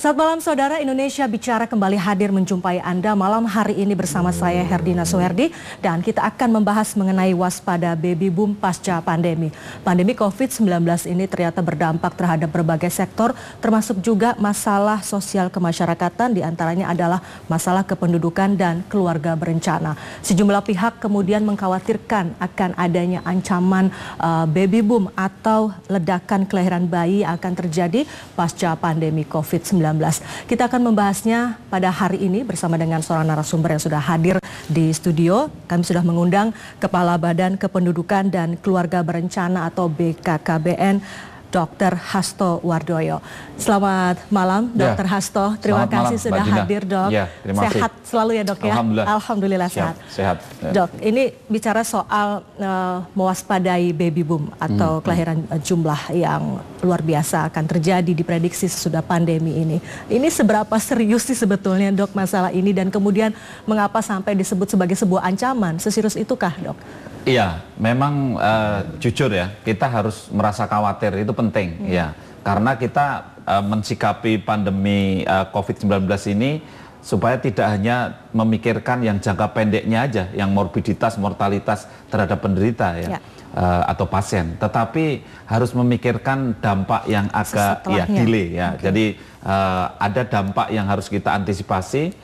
Selamat malam saudara, Indonesia Bicara kembali hadir menjumpai Anda malam hari ini bersama saya Herdina Soherdi dan kita akan membahas mengenai waspada baby boom pasca pandemi. Pandemi COVID-19 ini ternyata berdampak terhadap berbagai sektor termasuk juga masalah sosial kemasyarakatan, diantaranya adalah masalah kependudukan dan keluarga berencana. Sejumlah pihak kemudian mengkhawatirkan akan adanya ancaman baby boom atau ledakan kelahiran bayi akan terjadi pasca pandemi COVID-19. Kita akan membahasnya pada hari ini bersama dengan seorang narasumber yang sudah hadir di studio. Kami sudah mengundang Kepala Badan Kependudukan dan Keluarga Berencana atau BKKBN, Dr. Hasto Wardoyo. Selamat malam, Dr. Hasto. Terima kasih sudah hadir, Dok. Ya, sehat selalu ya, Dok, ya? Alhamdulillah sehat. Sehat. Dok, ini bicara soal mewaspadai baby boom atau kelahiran jumlah yang luar biasa akan terjadi diprediksi sesudah pandemi ini. Ini seberapa serius sih sebetulnya, Dok, masalah ini dan kemudian mengapa sampai disebut sebagai sebuah ancaman? Seserius itukah, Dok? Iya, memang jujur ya, kita harus merasa khawatir, itu penting ya. Karena kita mensikapi pandemi COVID-19 ini supaya tidak hanya memikirkan yang jangka pendeknya aja, yang morbiditas, mortalitas terhadap penderita ya. Atau pasien, tetapi harus memikirkan dampak yang agak delay ya. Jadi ada dampak yang harus kita antisipasi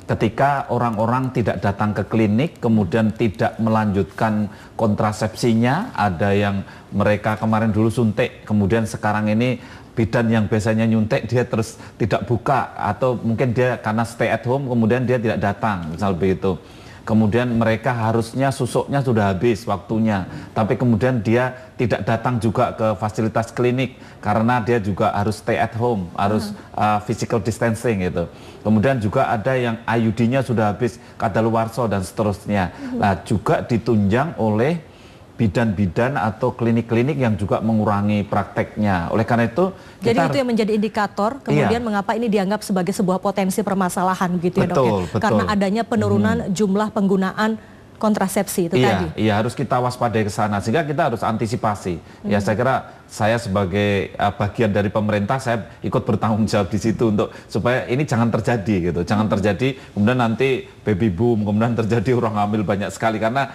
ketika orang-orang tidak datang ke klinik, kemudian tidak melanjutkan kontrasepsinya. Ada yang mereka kemarin dulu suntik, kemudian sekarang ini bidan yang biasanya nyuntik dia terus tidak buka, atau mungkin dia karena stay at home kemudian dia tidak datang, misal begitu. Kemudian mereka harusnya susuknya sudah habis waktunya, tapi kemudian dia tidak datang juga ke fasilitas klinik karena dia juga harus stay at home, harus physical distancing gitu. Kemudian juga ada yang IUD-nya sudah habis, kadaluarsa dan seterusnya. Nah, juga ditunjang oleh bidan-bidan atau klinik-klinik yang juga mengurangi prakteknya. Oleh karena itu, jadi itu yang menjadi indikator kemudian mengapa ini dianggap sebagai sebuah potensi permasalahan gitu ya, Dok, ya? Betul. Karena adanya penurunan jumlah penggunaan kontrasepsi itu tadi. Iya, harus kita waspadai ke sana sehingga kita harus antisipasi. Ya, saya kira saya sebagai bagian dari pemerintah, saya ikut bertanggung jawab di situ untuk supaya ini jangan terjadi gitu. Jangan terjadi kemudian nanti baby boom, kemudian terjadi orang hamil banyak sekali karena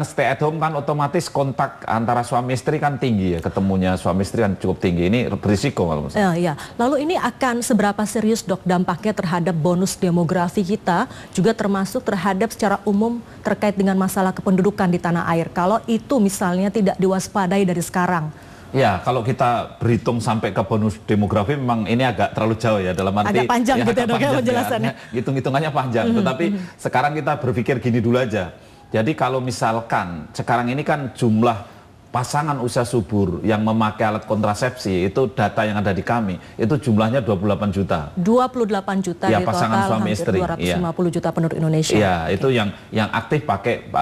stay at home kan otomatis kontak antara suami istri kan tinggi ya, ketemunya suami istri kan cukup tinggi, ini berisiko kalau misalnya. Ya. Lalu ini akan seberapa serius, Dok, dampaknya terhadap bonus demografi kita, juga termasuk terhadap secara umum terkait dengan masalah kependudukan di tanah air, kalau itu misalnya tidak diwaspadai dari sekarang? Ya, kalau kita berhitung sampai ke bonus demografi memang ini agak terlalu jauh ya, dalam arti agak panjang gitu ya, Dok, ya penjelasannya. Hitung-hitungannya panjang, tetapi sekarang kita berpikir gini dulu aja. Jadi kalau misalkan sekarang ini kan jumlah pasangan usia subur yang memakai alat kontrasepsi, itu data yang ada di kami, itu jumlahnya 28 juta. 28 juta ya, di pasangan total suami istri. 250 juta penduduk Indonesia. Iya, itu yang aktif pakai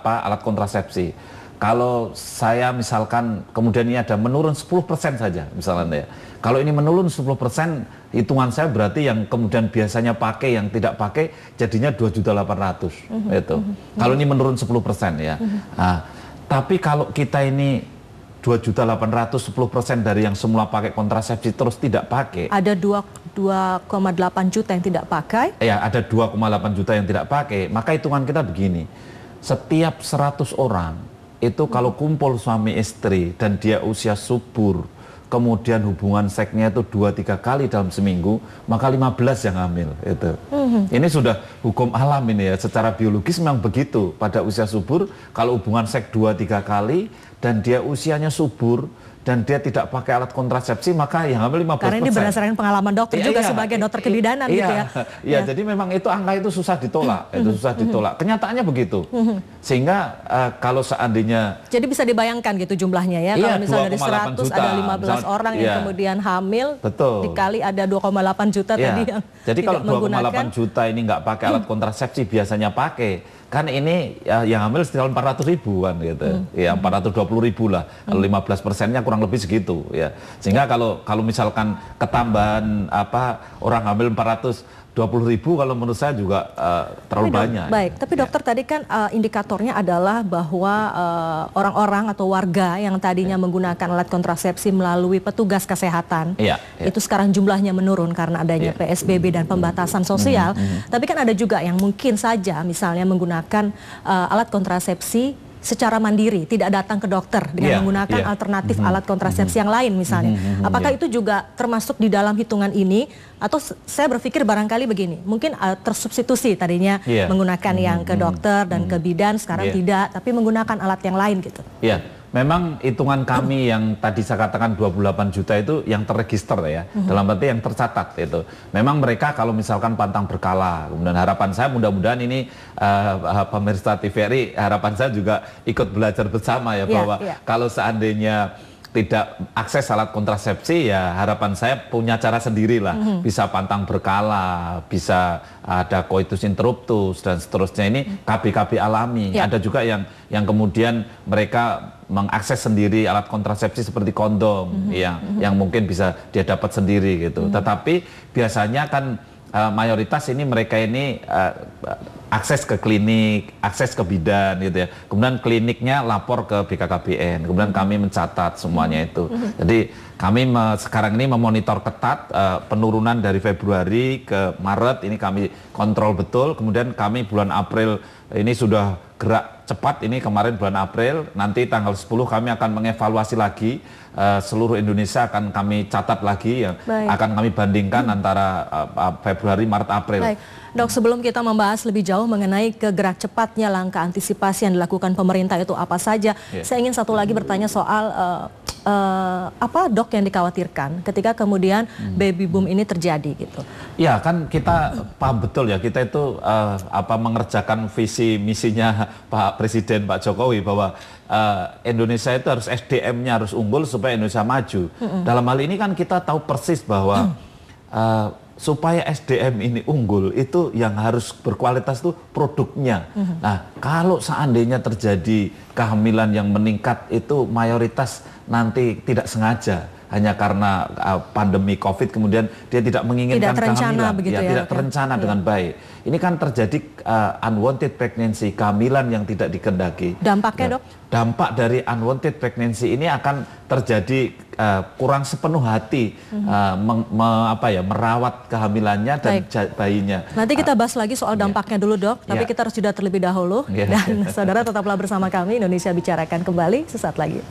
alat kontrasepsi. Kalau saya misalkan kemudian ini ada menurun 10% saja misalnya ya. Kalau ini menurun 10%, hitungan saya berarti yang kemudian biasanya pakai yang tidak pakai jadinya 2.800.000 itu. Kalau ini menurun 10% ya. Nah, tapi kalau kita ini 2.800.000, 10% dari yang semula pakai kontrasepsi terus tidak pakai. Ada 2,8 juta yang tidak pakai. Ya, ada 2,8 juta yang tidak pakai. Maka hitungan kita begini. Setiap 100 orang itu kalau kumpul suami istri dan dia usia subur, kemudian hubungan seksnya itu 2-3 kali dalam seminggu, maka 15 yang hamil itu. Ini sudah hukum alam ini ya, secara biologis memang begitu. Pada usia subur, kalau hubungan seks 2-3 kali dan dia usianya subur dan dia tidak pakai alat kontrasepsi, maka yang hamil 15%. Karena ini berdasarkan pengalaman dokter juga sebagai dokter kebidanan gitu ya. Iya, jadi memang itu angka itu susah ditolak, itu susah ditolak. Kenyataannya begitu. Sehingga kalau seandainya, jadi bisa dibayangkan gitu jumlahnya ya, kalau misalnya dari 100 juta, ada 15 orang yang kemudian hamil, dikali ada 2,8 juta tadi yang jadi kalau 2,8 menggunakan. juta ini nggak pakai alat kontrasepsi, biasanya pakai. Kan ini yang hamil sekitar 400.000 kan gitu. Ya 420.000 lah. Kalau 15%-nya kurang lebih segitu ya. Sehingga kalau misalkan ketambahan orang hamil 400 20.000 kalau menurut saya juga terlalu banyak. Baik, tapi dokter tadi kan indikatornya adalah bahwa orang-orang atau warga yang tadinya menggunakan alat kontrasepsi melalui petugas kesehatan, itu sekarang jumlahnya menurun karena adanya PSBB dan pembatasan sosial. Tapi kan ada juga yang mungkin saja misalnya menggunakan alat kontrasepsi secara mandiri, tidak datang ke dokter dengan menggunakan alternatif alat kontrasepsi yang lain misalnya. Apakah itu juga termasuk di dalam hitungan ini? Atau saya berpikir barangkali begini, mungkin tersubstitusi tadinya menggunakan yang ke dokter dan ke bidan, sekarang tidak, tapi menggunakan alat yang lain gitu. Memang hitungan kami yang tadi saya katakan 28 juta itu yang terregister ya, dalam arti yang tercatat itu. Memang mereka kalau misalkan pantang berkala, kemudian harapan saya mudah-mudahan ini pemirsa TVRI, harapan saya juga ikut belajar bersama ya, bahwa kalau seandainya tidak akses alat kontrasepsi, ya harapan saya punya cara sendiri lah, bisa pantang berkala, bisa ada coitus interruptus dan seterusnya, ini KB-KB alami. Ada juga yang kemudian mereka mengakses sendiri alat kontrasepsi seperti kondom, yang mungkin bisa dia dapat sendiri gitu. Tetapi biasanya kan mayoritas ini mereka ini akses ke klinik, akses ke bidan gitu ya. Kemudian kliniknya lapor ke BKKBN. Kemudian kami mencatat semuanya itu. Jadi kami sekarang ini memonitor ketat penurunan dari Februari ke Maret, ini kami kontrol betul. Kemudian kami bulan April ini sudah gerak cepat, ini kemarin bulan April, nanti tanggal 10 kami akan mengevaluasi lagi, seluruh Indonesia akan kami catat lagi, akan kami bandingkan antara Februari, Maret, April. Baik. Dok, sebelum kita membahas lebih jauh mengenai kegerak cepatnya langkah antisipasi yang dilakukan pemerintah itu apa saja, saya ingin satu lagi bertanya soal apa dok yang dikhawatirkan ketika kemudian baby boom ini terjadi gitu. Ya kan kita paham betul ya, kita itu mengerjakan visi misinya Pak Presiden Pak Jokowi bahwa Indonesia itu harus SDM-nya harus unggul supaya Indonesia maju. Dalam hal ini kan kita tahu persis bahwa supaya SDM ini unggul itu yang harus berkualitas itu produknya. Nah, kalau seandainya terjadi kehamilan yang meningkat itu mayoritas nanti tidak sengaja, hanya karena pandemi COVID kemudian dia tidak menginginkan kehamilan, tidak terencana dengan baik. Ini kan terjadi unwanted pregnancy, kehamilan yang tidak dikendaki. Dampaknya dok? Dampak dari unwanted pregnancy ini akan terjadi kurang sepenuh hati merawat kehamilannya dan bayinya. Nanti kita bahas lagi soal dampaknya dulu dok, tapi kita harus jeda terlebih dahulu. Dan saudara tetaplah bersama kami, Indonesia Bicarakan kembali sesaat lagi.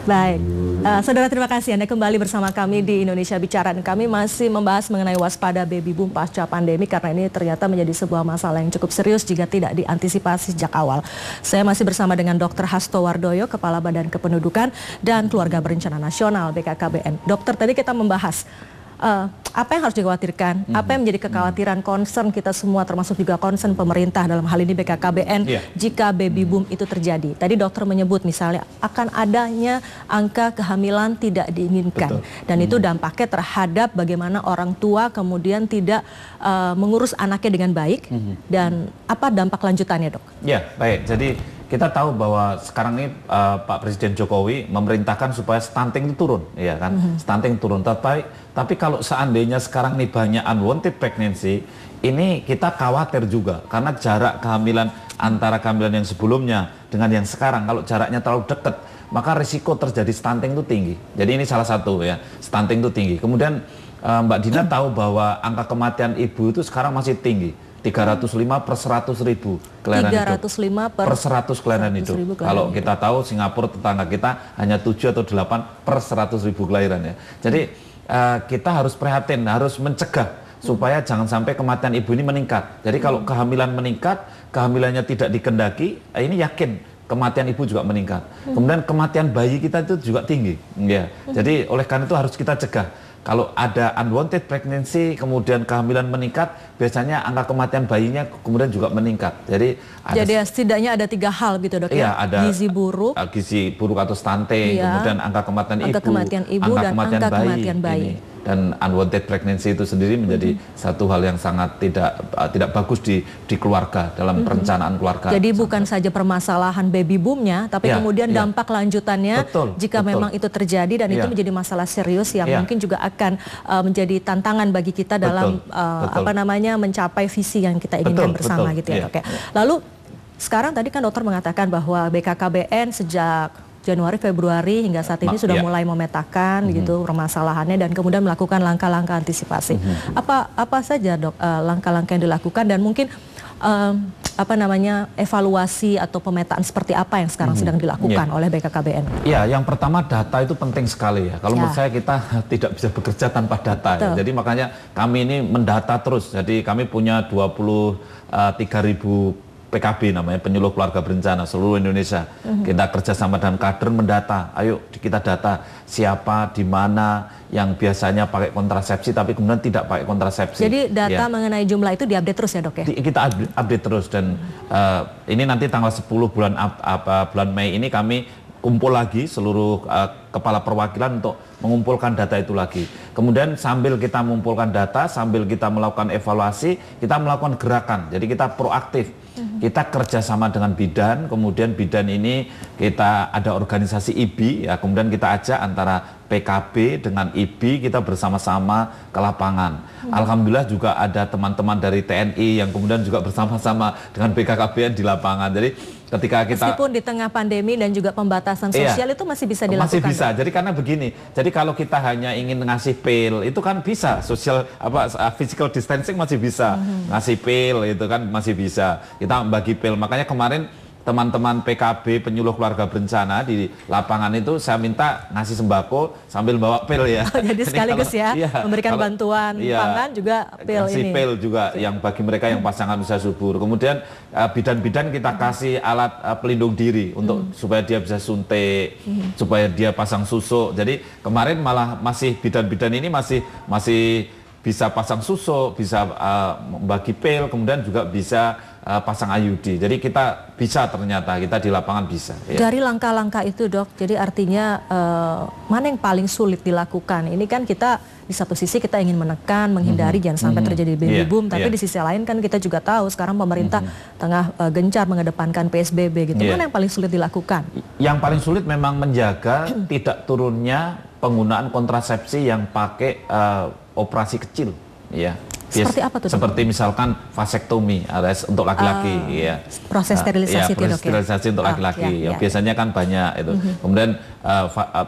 Baik, saudara terima kasih Anda kembali bersama kami di Indonesia Bicara. Kami masih membahas mengenai waspada baby boom pasca pandemi karena ini ternyata menjadi sebuah masalah yang cukup serius jika tidak diantisipasi sejak awal. Saya masih bersama dengan Dr. Hasto Wardoyo, Kepala Badan Kependudukan dan Keluarga Berencana Nasional BKKBN. Dokter, tadi kita membahas apa yang harus dikhawatirkan, apa yang menjadi kekhawatiran concern kita semua termasuk juga concern pemerintah dalam hal ini BKKBN jika baby boom itu terjadi. Tadi dokter menyebut misalnya akan adanya angka kehamilan tidak diinginkan. Dan itu dampaknya terhadap bagaimana orang tua kemudian tidak mengurus anaknya dengan baik dan apa dampak lanjutannya dok? Ya baik, jadi kita tahu bahwa sekarang ini Pak Presiden Jokowi memerintahkan supaya stunting itu turun, ya kan? Stunting turun. Tapi kalau seandainya sekarang ini banyak unwanted pregnancy, ini kita khawatir juga karena jarak kehamilan antara kehamilan yang sebelumnya dengan yang sekarang, kalau jaraknya terlalu dekat, maka risiko terjadi stunting itu tinggi. Jadi ini salah satu ya, stunting itu tinggi. Kemudian Mbak Dina tahu bahwa angka kematian ibu itu sekarang masih tinggi. 305 per 100 ribu kelahiran hidup. 305 per 100 kelahiran hidup. Kalau kita tahu Singapura tetangga kita hanya 7 atau 8 per 100 ribu kelahiran ya. Jadi kita harus prihatin, harus mencegah supaya jangan sampai kematian ibu ini meningkat. Jadi kalau kehamilan meningkat, kehamilannya tidak dikendaki, ini yakin kematian ibu juga meningkat. Kemudian kematian bayi kita itu juga tinggi. Ya. Jadi oleh karena itu harus kita cegah. kalau ada unwanted pregnancy, kemudian kehamilan meningkat, biasanya angka kematian bayinya kemudian juga meningkat. Jadi setidaknya ada 3 hal gitu dok ya, ada gizi buruk atau stunting, kemudian angka kematian ibu, dan angka kematian bayi. Dan unwanted pregnancy itu sendiri menjadi satu hal yang sangat tidak bagus di keluarga, dalam perencanaan keluarga. Jadi bukan saja permasalahan baby boomnya, tapi kemudian dampak lanjutannya jika memang itu terjadi dan itu menjadi masalah serius yang mungkin juga akan menjadi tantangan bagi kita dalam mencapai visi yang kita inginkan bersama gitu ya dok. Lalu sekarang tadi kan dokter mengatakan bahwa BKKBN sejak Januari, Februari hingga saat ini sudah mulai memetakan gitu permasalahannya dan kemudian melakukan langkah-langkah antisipasi. Apa saja dok langkah-langkah yang dilakukan dan mungkin evaluasi atau pemetaan seperti apa yang sekarang sedang dilakukan oleh BKKBN? Ya, yang pertama data itu penting sekali ya. Kalau menurut saya kita tidak bisa bekerja tanpa data. Ya. Jadi makanya kami ini mendata terus. Jadi kami punya 23.000 PKB namanya, penyuluh keluarga berencana seluruh Indonesia. Kita kerjasama dengan kader mendata. Ayo kita data siapa, di mana yang biasanya pakai kontrasepsi tapi kemudian tidak pakai kontrasepsi. Jadi data mengenai jumlah itu diupdate terus ya dok ya? Kita update terus dan ini nanti tanggal 10 bulan Mei ini kami kumpul lagi seluruh kepala perwakilan untuk mengumpulkan data itu lagi. Kemudian sambil kita mengumpulkan data, sambil kita melakukan evaluasi, kita melakukan gerakan. Jadi kita proaktif. Kita kerjasama dengan bidan, kemudian bidan ini kita ada organisasi IBI, ya, kemudian kita ajak antara PKB dengan IBI, kita bersama-sama ke lapangan. Alhamdulillah juga ada teman-teman dari TNI yang kemudian juga bersama-sama dengan BKKBN di lapangan. Jadi ketika kita meskipun di tengah pandemi dan juga pembatasan sosial itu masih bisa dilakukan. Masih bisa. Jadi karena begini, jadi kalau kita hanya ingin ngasih pil itu kan bisa, physical distancing masih bisa, ngasih pil itu kan masih bisa. Kita bagi pil. Makanya kemarin teman-teman PKB penyuluh keluarga berencana di lapangan itu saya minta ngasih sembako sambil bawa pil ya. Jadi sekaligus memberikan bantuan pangan juga pil ini. Pil juga yang bagi mereka yang pasangan usia subur. Kemudian bidan-bidan kita kasih alat pelindung diri untuk supaya dia bisa suntik, supaya dia pasang susuk. Jadi kemarin malah bidan-bidan ini masih bisa pasang susuk, bisa bagi pil, kemudian juga bisa pasang IUD. Jadi kita bisa, ternyata kita di lapangan bisa. Ya. Dari langkah-langkah itu dok, jadi artinya mana yang paling sulit dilakukan? Ini kan kita di satu sisi kita ingin menekan, menghindari jangan sampai terjadi baby boom, tapi di sisi lain kan kita juga tahu sekarang pemerintah tengah gencar mengedepankan PSBB gitu. Mana yang paling sulit dilakukan? Yang paling sulit memang menjaga tidak turunnya penggunaan kontrasepsi yang pakai operasi kecil, ya. Seperti apa tuh? Seperti misalkan vasektomi untuk laki-laki, ya. Proses sterilisasi itu dok ya? Sterilisasi untuk laki-laki, biasanya kan banyak itu. Kemudian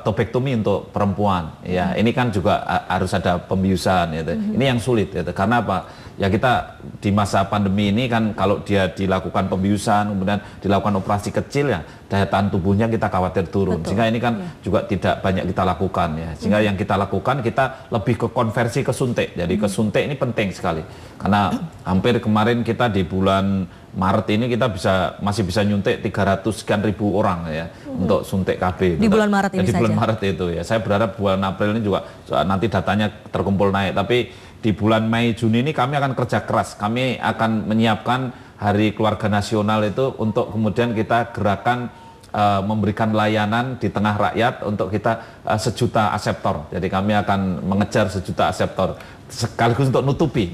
tubektomi untuk perempuan, ya. Ini kan juga harus ada pembiusan, gitu. Ini yang sulit, gitu. Karena apa? Ya kita di masa pandemi ini kan kalau dia dilakukan pembiusan, kemudian dilakukan operasi kecil ya, daya tahan tubuhnya kita khawatir turun. Sehingga ini kan juga tidak banyak kita lakukan ya. Sehingga yang kita lakukan kita lebih ke konversi ke suntik. Jadi ke suntik ini penting sekali. Karena hampir kemarin kita di bulan Maret ini kita masih bisa nyuntik 300-sekian ribu orang ya untuk suntik KB. Di bulan Maret ini saja. Di bulan saja. Maret itu ya. Saya berharap bulan April ini juga nanti datanya terkumpul naik. Tapi di bulan Mei Juni ini kami akan kerja keras. Kami akan menyiapkan Hari Keluarga Nasional itu untuk kemudian kita gerakan memberikan layanan di tengah rakyat untuk kita 1 juta aseptor. Jadi kami akan mengejar 1 juta aseptor sekaligus untuk nutupi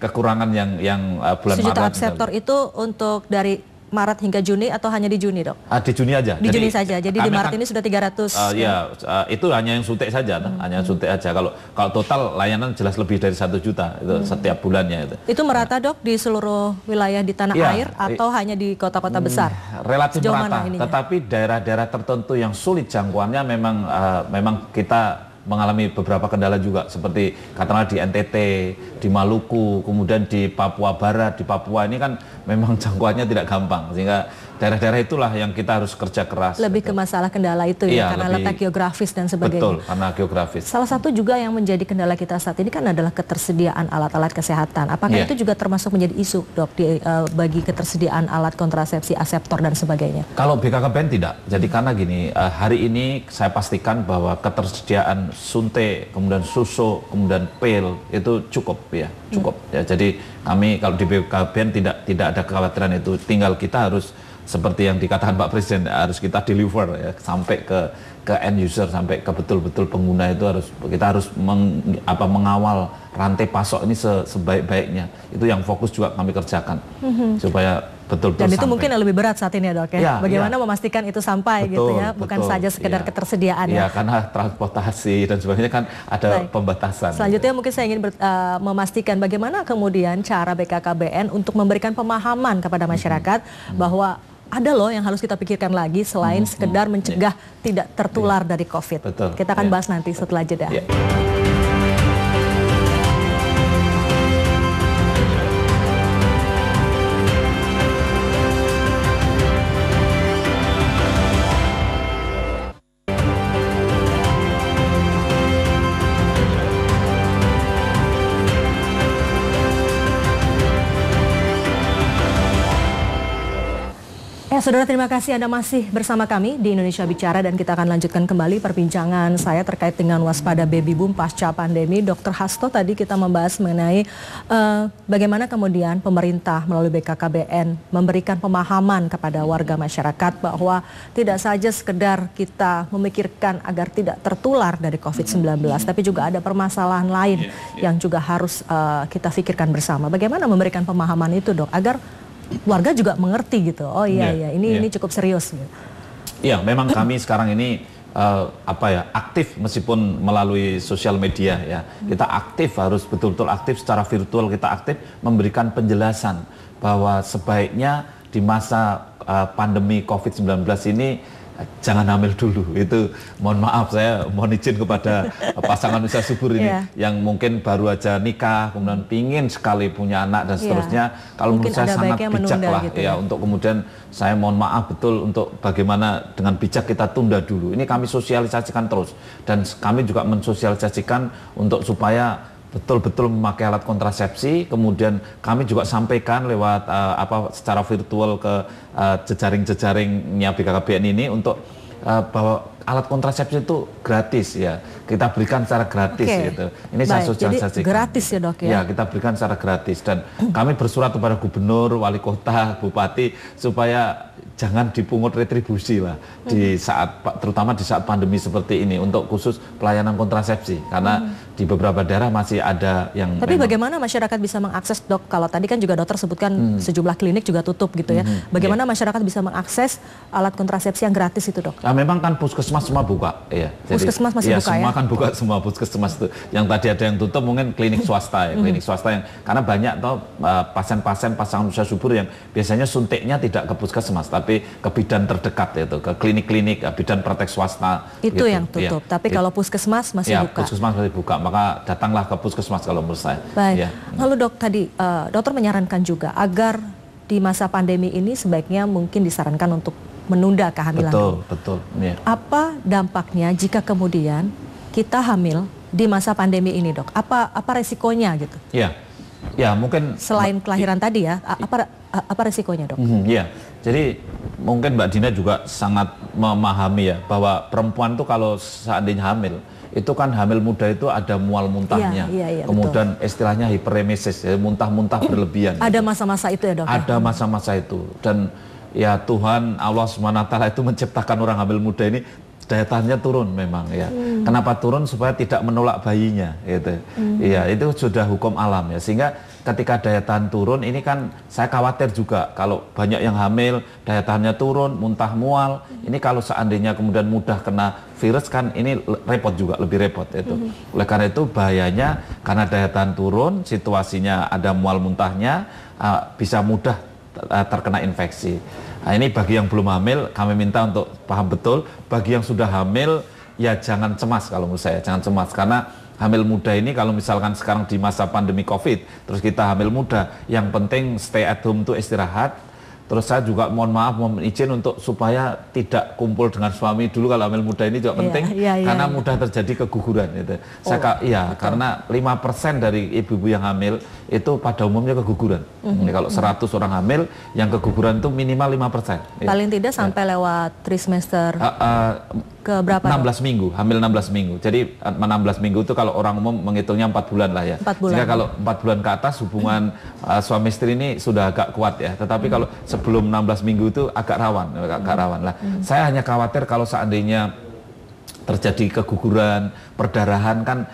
kekurangan yang bulan Maret. 1 juta aseptor itu untuk dari Maret hingga Juni atau hanya di Juni dok? Di Juni aja. Di Juni saja. Jadi di Maret ini sudah 300. Itu hanya yang suntik saja, hanya suntik aja. Kalau total layanan jelas lebih dari 1 juta itu setiap bulannya itu. Itu merata dok di seluruh wilayah di tanah air atau hanya di kota-kota besar? Relatif merata. Tetapi daerah-daerah tertentu yang sulit jangkauannya memang kita mengalami beberapa kendala juga, seperti katakanlah di NTT, di Maluku, kemudian di Papua Barat, di Papua ini kan memang jangkauannya tidak gampang, sehingga daerah-daerah itulah yang kita harus kerja keras. Lebih ke masalah kendala itu ya, karena letak geografis dan sebagainya. Betul, karena geografis. Salah satu juga yang menjadi kendala kita saat ini kan adalah ketersediaan alat-alat kesehatan. Apakah itu juga termasuk menjadi isu, Dok, bagi ketersediaan alat kontrasepsi, aseptor dan sebagainya? Kalau BKKBN tidak. Jadi karena gini, hari ini saya pastikan bahwa ketersediaan suntik, kemudian susu, kemudian pil itu cukup ya, cukup. Ya, jadi kami kalau di BKKBN tidak ada kekhawatiran itu. Tinggal kita harus seperti yang dikatakan Pak Presiden, harus kita deliver ya, sampai ke end user, sampai ke betul-betul pengguna. Itu kita harus mengawal rantai pasok ini sebaik-baiknya. Itu yang fokus juga kami kerjakan supaya betul-betul. Dan itu mungkin yang lebih berat saat ini ya, Dok ya. Bagaimana memastikan itu sampai gitu ya, bukan saja sekedar ketersediaan ya. Karena transportasi dan sebagainya kan ada pembatasan. Selanjutnya mungkin saya ingin memastikan bagaimana kemudian cara BKKBN untuk memberikan pemahaman kepada masyarakat bahwa ada loh yang harus kita pikirkan lagi selain sekedar mencegah tidak tertular dari COVID. Betul. Kita akan bahas nanti setelah jeda. Saudara, terima kasih Anda masih bersama kami di Indonesia Bicara, dan kita akan lanjutkan kembali perbincangan saya terkait dengan waspada baby boom pasca pandemi. Dr. Hasto, tadi kita membahas mengenai bagaimana kemudian pemerintah melalui BKKBN memberikan pemahaman kepada warga masyarakat bahwa tidak saja sekedar kita memikirkan agar tidak tertular dari COVID-19, tapi juga ada permasalahan lain yang juga harus kita pikirkan bersama. Bagaimana memberikan pemahaman itu, Dok, agar warga juga mengerti gitu. Oh iya, ini cukup serius. Iya, memang kami sekarang ini aktif meskipun melalui sosial media ya. Kita aktif, harus betul-betul aktif secara virtual, kita aktif memberikan penjelasan bahwa sebaiknya di masa pandemi COVID-19 ini jangan hamil dulu. Itu mohon maaf, saya mohon izin kepada pasangan usia subur ini yang mungkin baru aja nikah, kemudian pingin sekali punya anak dan seterusnya. Kalau menurut saya sangat bijak lah gitu ya, untuk kemudian saya mohon maaf betul untuk bagaimana dengan bijak kita tunda dulu. Ini kami sosialisasikan terus, dan kami juga mensosialisasikan untuk supaya betul-betul memakai alat kontrasepsi. Kemudian kami juga sampaikan lewat secara virtual ke jejaring-jejaringnya BKKBN ini untuk bahwa alat kontrasepsi itu gratis ya. Kita berikan secara gratis gitu. Ini saya sosialisasikan. Jadi gratis ya, Dok ya? Ya, kita berikan secara gratis, dan kami bersurat kepada gubernur, wali kota, bupati supaya jangan dipungut retribusi lah di saat, terutama di saat pandemi seperti ini, untuk khusus pelayanan kontrasepsi, karena di beberapa daerah masih ada yang. Tapi bagaimana masyarakat bisa mengakses, Dok? Kalau tadi kan juga dokter sebutkan sejumlah klinik juga tutup gitu ya. Bagaimana masyarakat bisa mengakses alat kontrasepsi yang gratis itu, Dok? Nah, memang kan puskesmas semua buka ya. Jadi, puskesmas masih buka semua ya? Kan buka semua puskesmas itu. Yang tadi ada yang tutup mungkin klinik swasta ya, klinik swasta yang karena banyak toh pasien-pasien pasangan usia subur yang biasanya suntiknya tidak ke puskesmas tapi ke bidan terdekat, yaitu ke klinik-klinik bidan praktek swasta. Itu gitu. yang tutup. Ya. Tapi kalau puskesmas masih buka. Puskesmas masih buka, maka datanglah ke puskesmas kalau menurut saya. Baik. Ya. Lalu Dok, tadi dokter menyarankan juga agar di masa pandemi ini sebaiknya mungkin disarankan untuk menunda kehamilan. Betul. Ya. Apa dampaknya jika kemudian kita hamil di masa pandemi ini, Dok? Apa resikonya gitu? Ya, mungkin selain kelahiran tadi ya, apa resikonya, Dok? Ya, jadi mungkin Mbak Dina juga sangat memahami ya bahwa perempuan itu kalau seandainya hamil, itu kan hamil muda itu ada mual muntahnya, kemudian betul. Istilahnya hiperemesis, ya, muntah-muntah berlebihan. Ada masa-masa itu ya, Dok? Ada masa-masa itu, dan ya Tuhan Allah SWT itu menciptakan orang hamil muda ini daya tahannya turun memang ya. Kenapa turun? Supaya tidak menolak bayinya gitu. Iya, itu sudah hukum alam ya. Sehingga ketika daya tahan turun ini kan saya khawatir juga kalau banyak yang hamil daya tahannya turun, muntah mual. Ini kalau seandainya kemudian mudah kena virus kan ini repot juga, lebih repot itu. Oleh karena itu bahayanya karena daya tahan turun, situasinya ada mual muntahnya, bisa mudah terkena infeksi. Nah, ini bagi yang belum hamil kami minta untuk paham betul. Bagi yang sudah hamil ya jangan cemas, kalau menurut saya jangan cemas, karena hamil muda ini kalau misalkan sekarang di masa pandemi COVID terus kita hamil muda, yang penting stay at home itu istirahat, Terus saya juga mohon maaf, mohon izin untuk supaya tidak kumpul dengan suami dulu kalau hamil muda ini juga penting karena mudah terjadi keguguran itu. Karena 5% dari ibu-ibu yang hamil itu pada umumnya keguguran. Kalau 100 orang hamil yang keguguran itu minimal 5%. Paling tidak sampai lewat trimester ke berapa? 16 minggu, hamil 16 minggu. Jadi 16 minggu itu kalau orang umum menghitungnya 4 bulan lah ya. 4 bulan. Sehingga kalau 4 bulan ke atas hubungan suami istri ini sudah agak kuat ya. Tetapi kalau sebelum 16 minggu itu agak rawan lah. Saya hanya khawatir kalau seandainya terjadi keguguran, perdarahan kan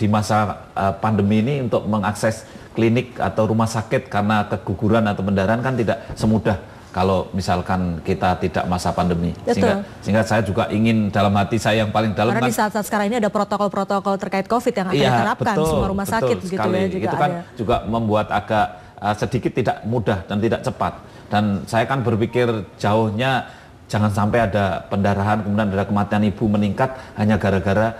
di masa pandemi ini untuk mengakses klinik atau rumah sakit karena keguguran atau pendarahan kan tidak semudah kalau misalkan kita tidak masa pandemi. Sehingga saya juga ingin dalam hati saya yang paling dalam. Karena di saat-saat sekarang ini ada protokol-protokol terkait COVID yang akan diterapkan semua rumah sakit gitu ya. Itu kan juga membuat agak sedikit tidak mudah dan tidak cepat. Dan saya kan berpikir jauhnya jangan sampai ada pendarahan kemudian ada kematian ibu meningkat hanya gara-gara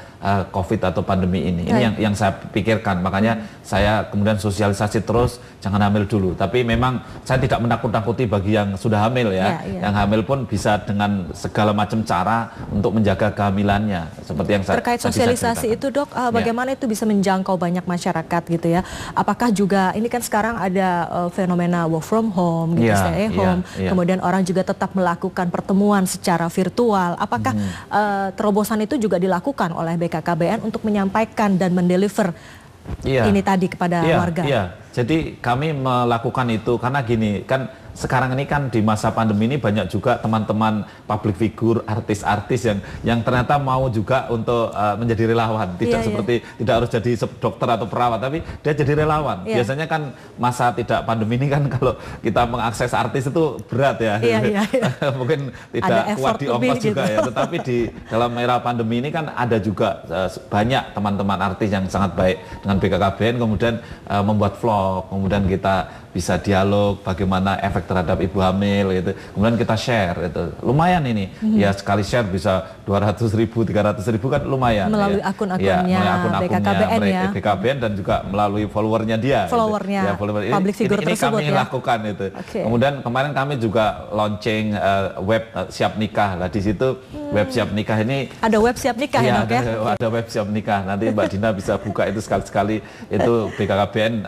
COVID atau pandemi ini. Ini yang saya pikirkan. Makanya saya kemudian sosialisasi terus jangan hamil dulu. Tapi memang saya tidak menakut-nakuti bagi yang sudah hamil ya. Yang hamil pun bisa dengan segala macam cara untuk menjaga kehamilannya. Seperti yang saya terkait sosialisasi itu dok, bagaimana itu bisa menjangkau banyak masyarakat gitu ya? Apakah juga ini kan sekarang ada fenomena work from home, gitu, stay at home. Kemudian orang juga tetap melakukan pertemuan secara virtual. Apakah terobosan itu juga dilakukan oleh BKKBN untuk menyampaikan dan mendeliver ini tadi kepada warga? Jadi kami melakukan itu karena gini, kan sekarang ini kan di masa pandemi ini banyak juga teman-teman public figure, artis-artis yang ternyata mau juga untuk menjadi relawan. Tidak seperti tidak harus jadi dokter atau perawat, tapi dia jadi relawan. Biasanya kan masa tidak pandemi ini kan kalau kita mengakses artis itu berat ya. Mungkin tidak kuat di ongkos juga ya. Tetapi di dalam era pandemi ini kan ada juga banyak teman-teman artis yang sangat baik dengan BKKBN kemudian membuat vlog, kemudian kita bisa dialog bagaimana efek terhadap ibu hamil gitu. Kemudian kita share itu. Lumayan ini. Ya sekali share bisa 200.000, 300.000 kan lumayan. Melalui akun-akunnya BKKBN ya. BKKBN dan juga melalui followernya dia. Followernya public figure ini tersebut kami lakukan itu. Kemudian kemarin kami juga launching web Siap Nikah. Lah di situ web Siap Nikah ini ada web Siap Nikah ya dok ya? Ada web Siap Nikah. Nanti Mbak Dina bisa buka itu sekali-sekali. Itu BKKBN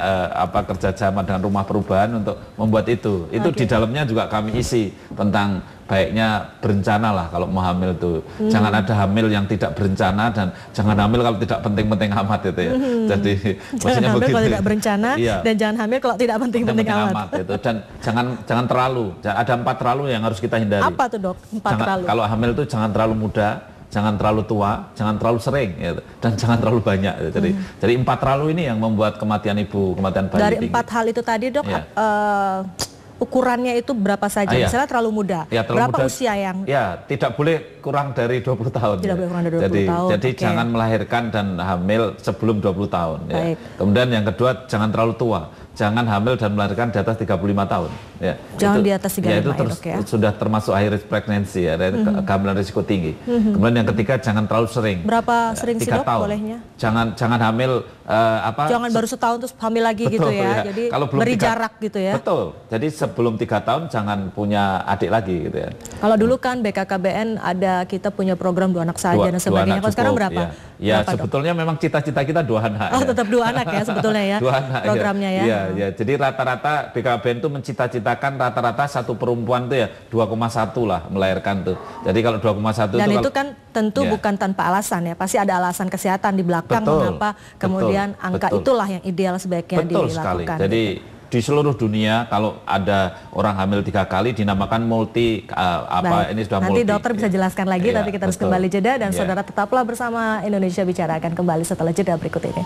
kerjasama dengan Rumah Perubahan untuk membuat itu. Itu di dalamnya juga kami isi tentang baiknya berencana lah kalau mau hamil tuh. Jangan ada hamil yang tidak berencana dan jangan hamil kalau tidak penting-penting amat itu ya. Jadi jangan hamil kalau tidak berencana dan jangan hamil kalau tidak penting-penting amat. Itu. Dan jangan terlalu. Ada 4 terlalu yang harus kita hindari. Apa tuh dok? 4 terlalu. Kalau hamil tuh jangan terlalu muda, jangan terlalu tua, jangan terlalu sering, gitu. Dan jangan terlalu banyak. Gitu. Jadi 4 terlalu ini yang membuat kematian ibu, kematian bayi dari tinggi. 4 hal itu tadi dok, ukurannya itu berapa saja? Misalnya terlalu muda, berapa muda, usia yang? Tidak boleh kurang dari 20 tahun. Tidak boleh kurang dari 20 tahun. Jadi jangan melahirkan dan hamil sebelum 20 tahun. Ya. Kemudian yang kedua, jangan terlalu tua. Jangan hamil dan melahirkan di atas 35 tahun. Ya, jangan di atas 35 itu sudah termasuk high risk pregnancy ya, kehamilan risiko tinggi. Kemudian yang ketiga jangan terlalu sering. Berapa sering sih dok tahun. bolehnya? Jangan hamil Jangan baru setahun terus hamil lagi gitu ya. Jadi kalau beri jarak gitu ya. Betul. Jadi sebelum 3 tahun jangan punya adik lagi gitu ya. Kalau dulu kan BKKBN ada kita punya program 2 anak saja dan sebagainya. Kalau sekarang berapa? Ya sebetulnya memang cita-cita kita 2 anak. Oh tetap 2 anak ya sebetulnya ya. 2 anak programnya ya. Iya. Jadi rata-rata BKKBN itu mencita-citakan rata-rata satu perempuan tuh ya 2,1 lah melahirkan tuh. Jadi kalau 2,1 dan itu kan tentu bukan tanpa alasan ya. Pasti ada alasan kesehatan di belakang mengapa kemudian angka itulah yang ideal sebaiknya dilakukan. Sekali. Jadi di seluruh dunia kalau ada orang hamil 3 kali dinamakan multi ini sudah nanti multi. Nanti dokter bisa jelaskan lagi, tapi kita harus kembali jeda dan saudara tetaplah bersama Indonesia Bicara akan kembali setelah jeda berikut ini.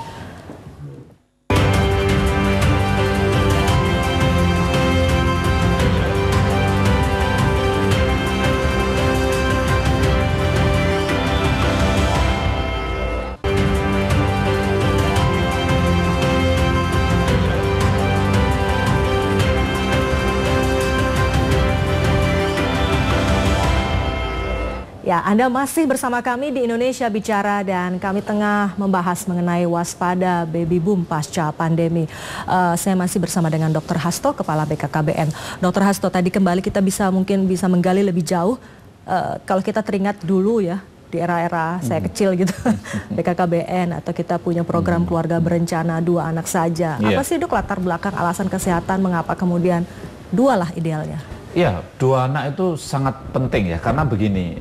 Ya, Ya, Anda masih bersama kami di Indonesia Bicara dan kami tengah membahas mengenai waspada baby boom pasca pandemi. Saya masih bersama dengan Dr. Hasto, Kepala BKKBN. Dr. Hasto, tadi kembali kita mungkin bisa menggali lebih jauh. Kalau kita teringat dulu ya, di era-era saya kecil gitu, BKKBN atau kita punya program keluarga berencana 2 anak saja. Apa sih Dok latar belakang alasan kesehatan mengapa kemudian 2 lah idealnya? Ya, 2 anak itu sangat penting ya, karena begini,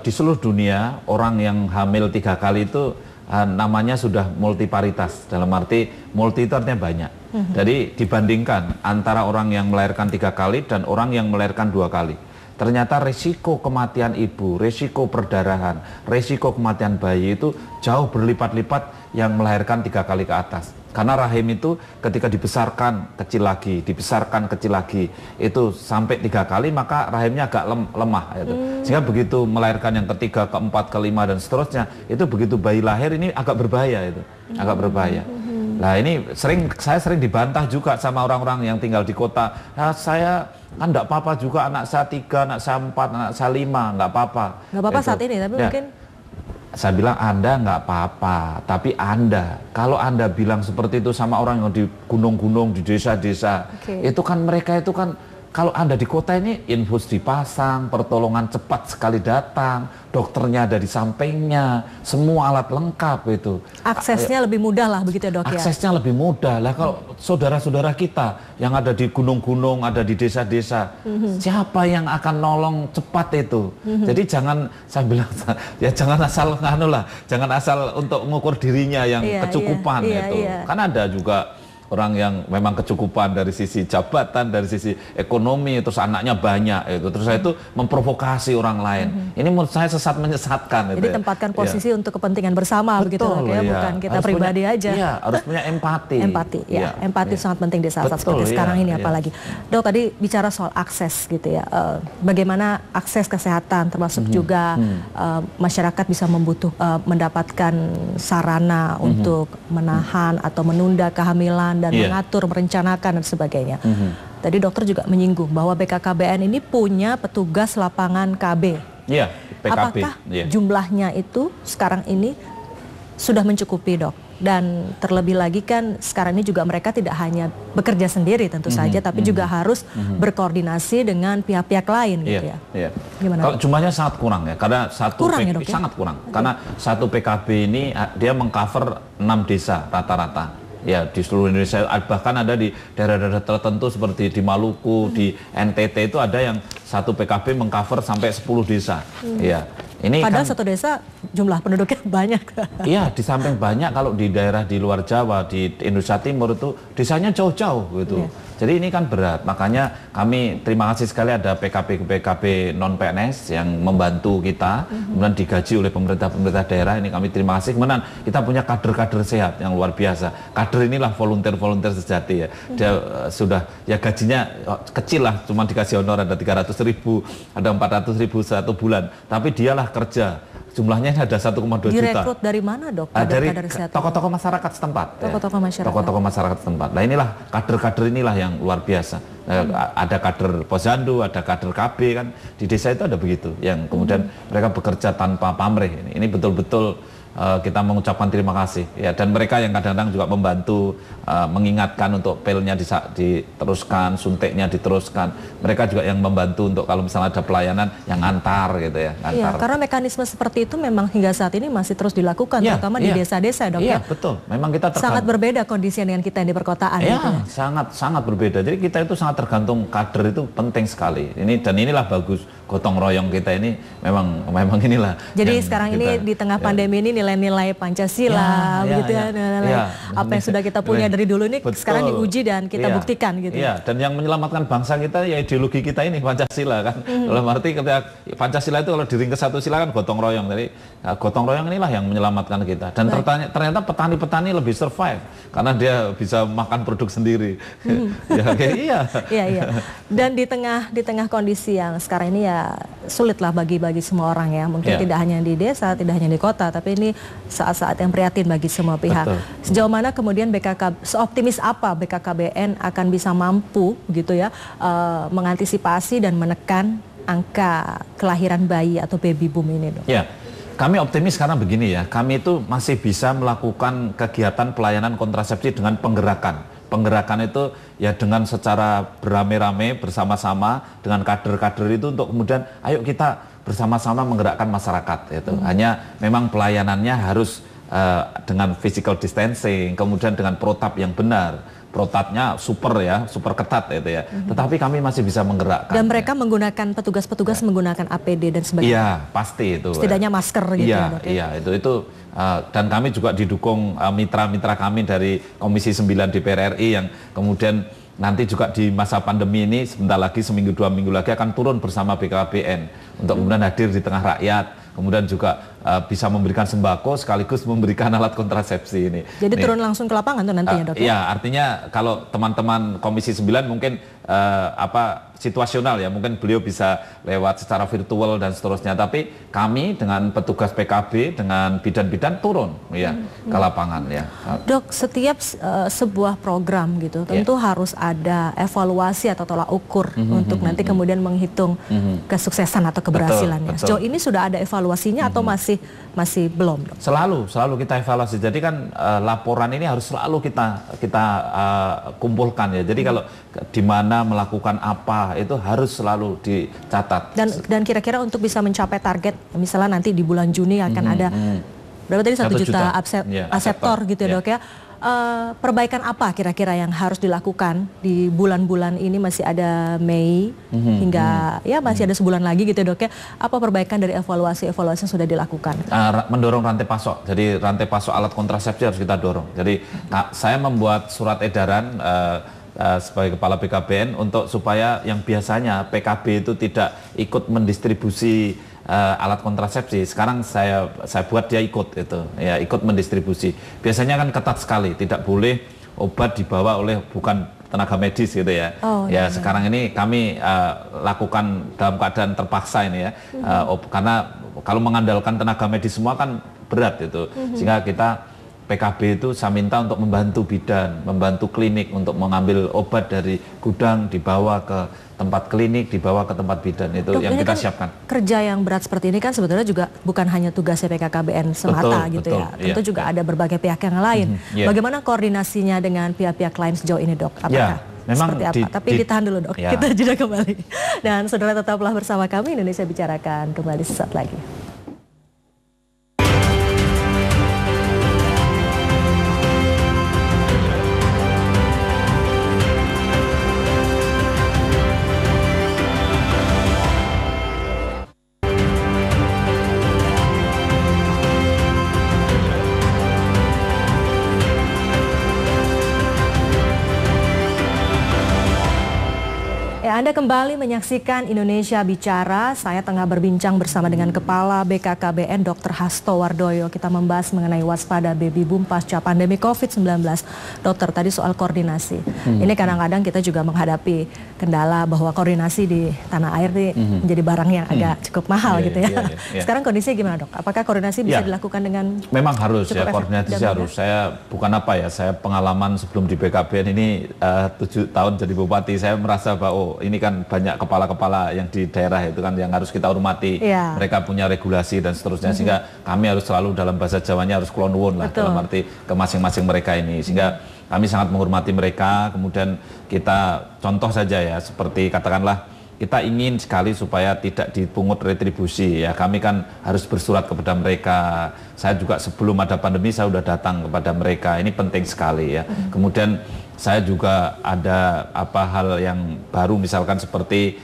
di seluruh dunia orang yang hamil 3 kali itu namanya sudah multiparitas, dalam arti multi itu artinya banyak. Jadi dibandingkan antara orang yang melahirkan 3 kali dan orang yang melahirkan 2 kali. Ternyata resiko kematian ibu, resiko perdarahan, resiko kematian bayi itu jauh berlipat-lipat yang melahirkan 3 kali ke atas. Karena rahim itu ketika dibesarkan kecil lagi, dibesarkan kecil lagi, itu sampai 3 kali maka rahimnya agak lemah. Gitu. Sehingga begitu melahirkan yang ketiga, keempat, kelima dan seterusnya, itu begitu bayi lahir ini agak berbahaya itu, agak berbahaya. Nah ini saya sering dibantah juga sama orang-orang yang tinggal di kota. Nah, saya kan enggak apa-apa juga anak saya 3, anak saya 4, anak saya 5, enggak apa-apa. Enggak apa-apa saat ini, tapi ya, mungkin saya bilang Anda nggak apa-apa, tapi Anda, kalau Anda bilang seperti itu sama orang yang di gunung-gunung, di desa-desa, itu kan mereka itu kan, kalau Anda di kota ini infus dipasang, pertolongan cepat sekali datang, dokternya ada di sampingnya, semua alat lengkap itu. Aksesnya lebih mudah lah begitu ya Dok ya? Aksesnya lebih mudah lah. Kalau saudara-saudara kita yang ada di gunung-gunung, ada di desa-desa, siapa yang akan nolong cepat itu? Jadi jangan, saya bilang ya jangan asal jangan asal untuk mengukur dirinya yang kecukupan itu. Kan ada juga orang yang memang kecukupan dari sisi jabatan, dari sisi ekonomi, terus anaknya banyak itu, terus saya itu memprovokasi orang lain. Ini menurut saya sesat menyesatkan. Jadi tempatkan posisi untuk kepentingan bersama, begitu loh ya, bukan kita harus pribadi aja. Iya, harus punya empati. Empati sangat penting di saat-saat seperti sekarang ini apalagi. Dok tadi bicara soal akses gitu ya, bagaimana akses kesehatan termasuk juga masyarakat bisa mendapatkan sarana untuk menahan atau menunda kehamilan dan mengatur, merencanakan dan sebagainya. Tadi dokter juga menyinggung bahwa BKKBN ini punya petugas lapangan KB. Iya, PKB. Apakah jumlahnya itu sekarang ini sudah mencukupi Dok? Dan terlebih lagi kan sekarang ini juga mereka tidak hanya bekerja sendiri tentu saja, tapi juga harus berkoordinasi dengan pihak-pihak lain gitu ya. Gimana? Kalau jumlahnya sangat kurang ya, karena sangat kurang. Karena satu PKB ini dia mengcover 6 desa rata-rata. Ya di seluruh Indonesia, bahkan ada di daerah-daerah tertentu seperti di Maluku, di NTT itu ada yang satu PKB mengcover sampai 10 desa. Ya, ini padahal kan, satu desa jumlah penduduknya banyak. Iya, di samping banyak kalau di daerah di luar Jawa, di Indonesia Timur itu desanya jauh-jauh gitu. Jadi ini kan berat, makanya kami terima kasih sekali ada PKB non PNS yang membantu kita, kemudian digaji oleh pemerintah daerah. Ini kami terima kasih. Kemudian kita punya kader-kader sehat yang luar biasa. Kader inilah volunteer sejati ya. Dia sudah ya gajinya kecil lah, cuma dikasih honor ada 300.000, ada 400.000 satu bulan. Tapi dialah kerja. Jumlahnya ada 1,2 juta. Direkrut dari mana Dok? Dari tokoh-tokoh masyarakat setempat. Tokoh-tokoh masyarakat. Tokoh-tokoh masyarakat setempat. Nah inilah kader-kader inilah yang luar biasa. Ada kader Posyandu, ada kader KB kan. Di desa itu ada begitu. Yang kemudian mereka bekerja tanpa pamrih. Ini betul-betul kita mengucapkan terima kasih ya, dan mereka yang kadang-kadang juga membantu mengingatkan untuk pilnya diteruskan, suntiknya diteruskan. Mereka juga yang membantu untuk kalau misalnya ada pelayanan yang antar gitu ya. Iya, karena mekanisme seperti itu memang hingga saat ini masih terus dilakukan, terutama di desa-desa Dok. Iya, betul. Memang kita sangat berbeda kondisinya dengan kita yang di perkotaan. Iya, sangat berbeda. Jadi kita itu sangat tergantung, kader itu penting sekali. Dan inilah bagus gotong royong kita ini memang inilah. Jadi sekarang ini di tengah pandemi ini nilai-nilai Pancasila, apa yang sudah kita punya dari dulu ini sekarang diuji dan kita buktikan gitu. Iya, dan yang menyelamatkan bangsa kita ya ideologi kita ini Pancasila kan. Dalam arti ketika Pancasila itu kalau diringkas satu sila kan gotong royong. Jadi gotong royong inilah yang menyelamatkan kita. Dan ternyata petani-petani lebih survive karena dia bisa makan produk sendiri. Iya. Dan di tengah kondisi yang sekarang ini ya sulit lah bagi semua orang ya. Mungkin tidak hanya di desa, tidak hanya di kota, tapi ini saat-saat yang prihatin bagi semua pihak. Sejauh mana kemudian seoptimis apa BKKBN akan bisa mampu gitu ya mengantisipasi dan menekan angka kelahiran bayi atau baby boom ini, Dok? Ya, kami optimis karena begini ya, kami itu masih bisa melakukan kegiatan pelayanan kontrasepsi dengan penggerakan. Penggerakan itu ya dengan secara beramai-ramai bersama-sama dengan kader-kader itu untuk kemudian ayo kita bersama-sama menggerakkan masyarakat itu. Hanya memang pelayanannya harus dengan physical distancing, kemudian dengan protap yang benar. Protapnya super ketat itu ya. Tetapi kami masih bisa menggerakkan. Dan mereka menggunakan petugas-petugas menggunakan APD dan sebagainya. Iya, pasti itu. Setidaknya masker gitu ya, Dok. Iya, itu dan kami juga didukung mitra-mitra kami dari Komisi 9 DPR RI yang kemudian nanti juga di masa pandemi ini sebentar lagi, seminggu 2 minggu lagi akan turun bersama BKPN untuk kemudian hadir di tengah rakyat. Kemudian juga bisa memberikan sembako sekaligus memberikan alat kontrasepsi ini. Jadi turun langsung ke lapangan tuh nantinya, Dok? Iya, artinya kalau teman-teman Komisi 9 mungkin situasional ya, mungkin beliau bisa lewat secara virtual dan seterusnya. Tapi kami dengan petugas PKB dengan bidan-bidan turun ya ke lapangan ya. Dok, setiap sebuah program gitu tentu harus ada evaluasi atau tolak ukur untuk nanti kemudian menghitung kesuksesan atau keberhasilannya. Betul. Sejauh ini sudah ada evaluasinya atau masih belum, Dok? Selalu kita evaluasi. Jadi kan laporan ini harus selalu kita kumpulkan ya. Jadi kalau di mana melakukan apa itu harus selalu dicatat. Dan kira-kira untuk bisa mencapai target, misalnya nanti di bulan Juni akan ada berapa tadi 1 juta aseptor gitu ya, Dok ya. Perbaikan apa kira-kira yang harus dilakukan di bulan-bulan ini? Masih ada Mei hingga ya masih ada sebulan lagi gitu ya, Dok ya. Apa perbaikan dari evaluasi yang sudah dilakukan? Mendorong rantai pasok. Jadi rantai pasok alat kontrasepsi harus kita dorong. Jadi saya membuat surat edaran sebagai kepala BKPN untuk supaya yang biasanya PKB itu tidak ikut mendistribusi alat kontrasepsi, sekarang saya buat dia ikut itu ya, ikut mendistribusi. Biasanya kan ketat sekali, tidak boleh obat dibawa oleh bukan tenaga medis gitu ya. Sekarang ini kami lakukan dalam keadaan terpaksa ini ya, karena kalau mengandalkan tenaga medis semua kan berat itu, sehingga kita PKB itu saya minta untuk membantu bidan, membantu klinik untuk mengambil obat dari gudang, dibawa ke tempat klinik, dibawa ke tempat bidan. Itu Dok, yang kita siapkan. Kerja yang berat seperti ini kan sebetulnya juga bukan hanya tugasnya PKKBN semata gitu ya. Tentu juga ada berbagai pihak yang lain. Bagaimana koordinasinya dengan pihak-pihak lain sejauh ini, Dok? Apakah memang seperti apa? Tapi ditahan dulu, Dok. Kita jeda kembali. Dan saudara tetaplah bersama kami, Indonesia Bicarakan kembali sesaat lagi. Anda kembali menyaksikan Indonesia Bicara. Saya tengah berbincang bersama dengan Kepala BKKBN Dr. Hasto Wardoyo. Kita membahas mengenai waspada baby boom pasca pandemi COVID-19. Dokter, tadi soal koordinasi. Ini kadang-kadang kita juga menghadapi kendala bahwa koordinasi di tanah air ini menjadi barang yang agak cukup mahal gitu ya. Sekarang kondisinya gimana, Dok? Apakah koordinasi bisa dilakukan dengan memang harus ya, koordinasi harus. Saya bukan saya pengalaman sebelum di BKBN ini 7 tahun jadi bupati, saya merasa bahwa ini kan banyak kepala-kepala yang di daerah itu kan yang harus kita hormati. Mereka punya regulasi dan seterusnya, sehingga kami harus selalu dalam bahasa Jawanya harus kulon nuwun lah, dalam arti ke masing-masing mereka ini, sehingga kami sangat menghormati mereka. Kemudian kita contoh saja ya, seperti katakanlah kita ingin sekali supaya tidak dipungut retribusi ya, kami kan harus bersurat kepada mereka. Saya juga sebelum ada pandemi saya sudah datang kepada mereka, ini penting sekali ya. Kemudian saya juga ada hal yang baru, misalkan seperti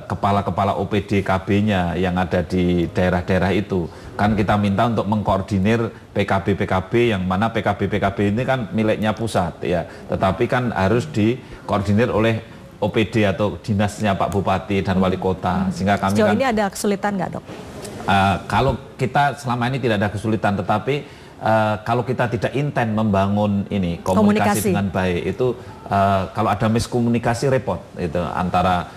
kepala-kepala OPD KB-nya yang ada di daerah-daerah itu, kan kita minta untuk mengkoordinir PKB-PKB, yang mana PKB-PKB ini kan miliknya pusat ya, tetapi kan harus dikoordinir oleh OPD atau dinasnya Pak Bupati dan Wali Kota, sehingga kami sejauh ini ada kesulitan nggak, Dok? Kalau kita selama ini tidak ada kesulitan, tetapi kalau kita tidak intent membangun ini komunikasi dengan baik, itu kalau ada miskomunikasi repot itu antara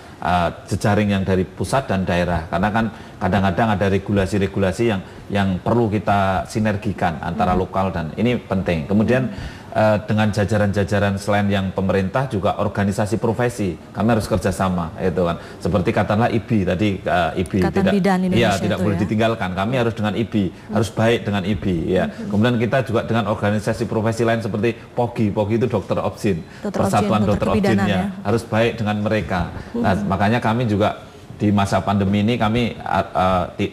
jejaring yang dari pusat dan daerah, karena kan kadang-kadang ada regulasi-regulasi yang perlu kita sinergikan antara lokal, dan ini penting. Kemudian dengan jajaran-jajaran selain yang pemerintah juga organisasi profesi kami harus kerjasama itu kan, seperti katakanlah IBI tadi, IBI tidak boleh ditinggalkan, kami harus dengan IBI, harus baik dengan IBI ya. Kemudian kita juga dengan organisasi profesi lain seperti POGI itu dokter obstin, Persatuan Dokter Obstinnya harus baik dengan mereka. Nah, makanya kami juga di masa pandemi ini kami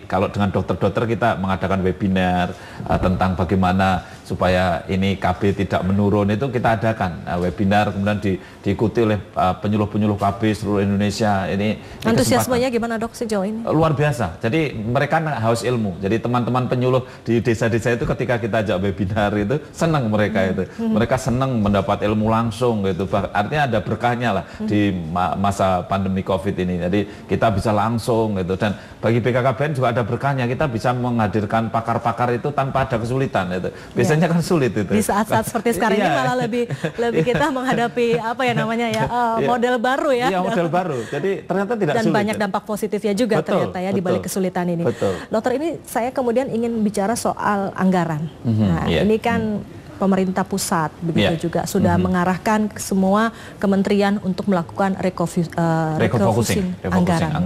kalau dengan dokter-dokter kita mengadakan webinar tentang bagaimana supaya ini KB tidak menurun, itu kita adakan webinar, kemudian diikuti oleh penyuluh-penyuluh KB seluruh Indonesia. Ini antusiasmenya gimana dok sejauh ini? Luar biasa. Jadi mereka haus ilmu. Jadi teman-teman penyuluh di desa-desa itu ketika kita ajak webinar itu senang mereka itu. Mereka senang mendapat ilmu langsung gitu. Artinya ada berkahnya lah di masa pandemi COVID ini. Jadi kita bisa langsung gitu, dan bagi BKKBN juga ada berkahnya, kita bisa menghadirkan pakar-pakar itu tanpa ada kesulitan itu. Biasanya kan sulit itu. Di saat-saat seperti sekarang ini malah lebih kita menghadapi apa ya namanya ya model baru ya. Iya, model baru. Jadi ternyata tidak dan sulit. Dan banyak dampak positifnya juga ternyata ya di balik kesulitan ini. Dokter, ini saya kemudian ingin bicara soal anggaran. Nah, ini kan pemerintah pusat begitu juga sudah mengarahkan ke semua kementerian untuk melakukan refocusing anggaran.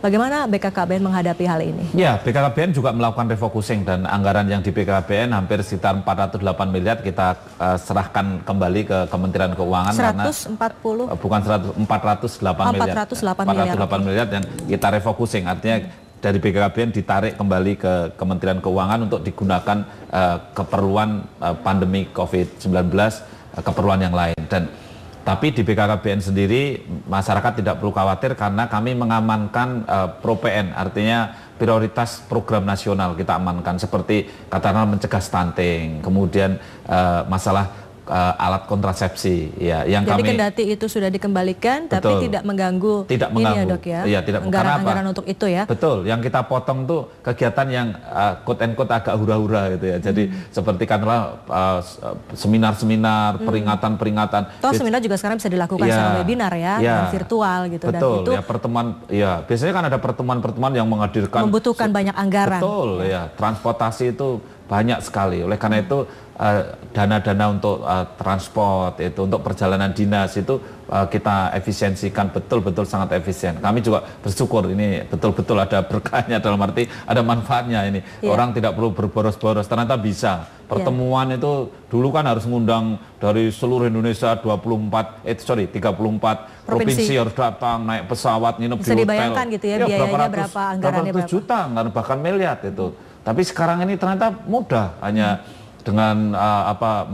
Bagaimana BKKBN menghadapi hal ini? Ya, BKKBN juga melakukan refocusing, dan anggaran yang di BKKBN hampir sekitar 408 miliar kita serahkan kembali ke Kementerian Keuangan 140 bukan 408 miliar. 408 miliar dan kita refocusing, artinya dari BKKBN ditarik kembali ke Kementerian Keuangan untuk digunakan keperluan pandemi COVID-19, keperluan yang lain. Tapi di BKKBN sendiri masyarakat tidak perlu khawatir karena kami mengamankan ProPN, artinya prioritas program nasional kita amankan, seperti katakanlah mencegah stunting, kemudian masalah alat kontrasepsi ya, yang jadi kendati itu sudah dikembalikan tapi tidak mengganggu ini ya dok ya, anggaran untuk itu ya. Betul, yang kita potong tuh kegiatan yang quote and quote agak hura-hura gitu ya. Jadi seperti katakanlah seminar-seminar, peringatan-peringatan. Toh seminar juga sekarang bisa dilakukan secara webinar ya, virtual gitu. Betul, dan itu ya pertemuan, ya biasanya kan ada pertemuan-pertemuan yang menghadirkan membutuhkan banyak anggaran. Betul ya, transportasi itu banyak sekali. Oleh karena itu dana-dana untuk transport itu, untuk perjalanan dinas itu kita efisiensikan betul-betul sangat efisien. Kami juga bersyukur ini betul-betul ada berkahnya, dalam arti ada manfaatnya ini. Orang tidak perlu berboros-boros, ternyata bisa. Pertemuan itu dulu kan harus ngundang dari seluruh Indonesia 34 provinsi harus datang, naik pesawat, nginep di hotel. Bisa dibayangkan gitu ya, biayanya berapa, anggarannya berapa? Juta, bahkan miliar itu. Tapi sekarang ini ternyata mudah, hanya dengan